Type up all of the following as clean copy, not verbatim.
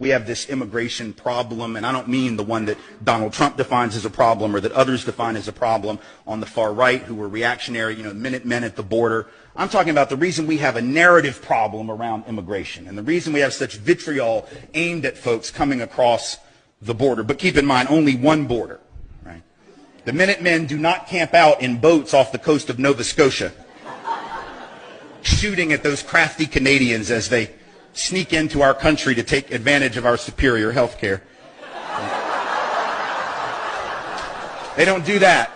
We have this immigration problem, and I don't mean the one that Donald Trump defines as a problem or that others define as a problem on the far right who were reactionary, Minutemen at the border. I'm talking about the reason we have a narrative problem around immigration and the reason we have such vitriol aimed at folks coming across the border. But keep in mind, only one border, right? The Minutemen do not camp out in boats off the coast of Nova Scotia, shooting at those crafty Canadians as they sneak into our country to take advantage of our superior health care. They don't do that.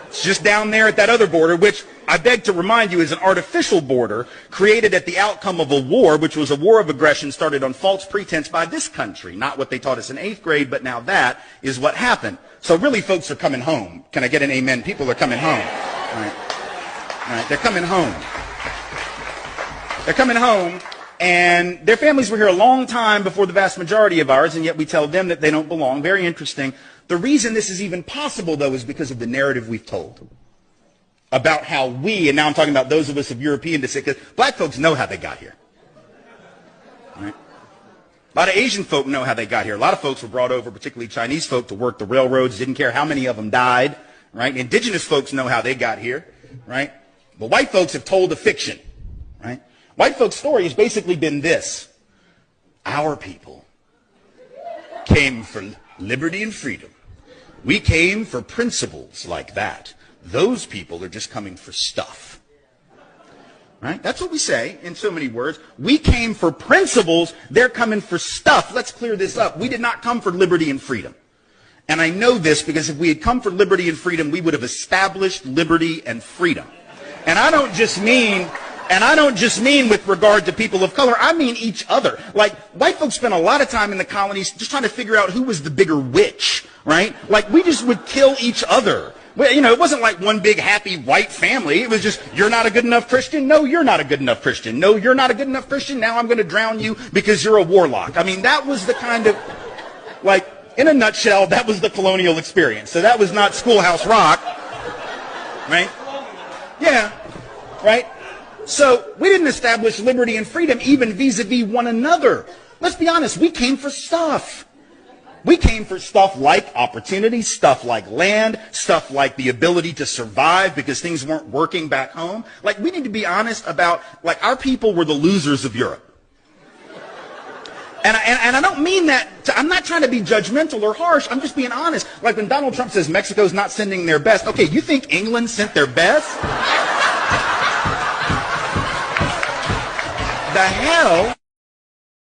It's just down there at that other border, which I beg to remind you is an artificial border created at the outcome of a war, which was a war of aggression started on false pretense by this country. Not what they taught us in 8th grade, but now that is what happened. So really, folks are coming home. Can I get an amen? People are coming home. All right. They're coming home. They're coming home. And their families were here a long time before the vast majority of ours, and yet we tell them that they don't belong. Very interesting. The reason this is even possible, though, is because of the narrative we've told about how we, and now I'm talking about those of us of European descent, because black folks know how they got here. Right? A lot of Asian folk know how they got here. A lot of folks were brought over, particularly Chinese folk, to work the railroads, didn't care how many of them died. Right? Indigenous folks know how they got here. Right? But white folks have told a fiction. Right? White folks' story has basically been this. Our people came for liberty and freedom. We came for principles like that. Those people are just coming for stuff. Right? That's what we say in so many words. We came for principles. They're coming for stuff. Let's clear this up. We did not come for liberty and freedom. And I know this because if we had come for liberty and freedom, we would have established liberty and freedom. And I don't just mean with regard to people of color, I mean each other. Like, white folks spent a lot of time in the colonies just trying to figure out who was the bigger witch, right? Like, we just would kill each other. It wasn't like one big happy white family. It was just, you're not a good enough Christian? No, you're not a good enough Christian. No, you're not a good enough Christian? Now I'm going to drown you because you're a warlock. I mean, that was the kind of, like, in a nutshell, that was the colonial experience. So that was not Schoolhouse Rock, right? Yeah, right? So we didn't establish liberty and freedom even vis-a-vis one another. Let's be honest, we came for stuff. We came for stuff like opportunity, stuff like land, stuff like the ability to survive because things weren't working back home. Like, we need to be honest about, like, our people were the losers of Europe. And I don't mean that, I'm not trying to be judgmental or harsh, I'm just being honest. Like when Donald Trump says Mexico's not sending their best, okay, you think England sent their best? The hell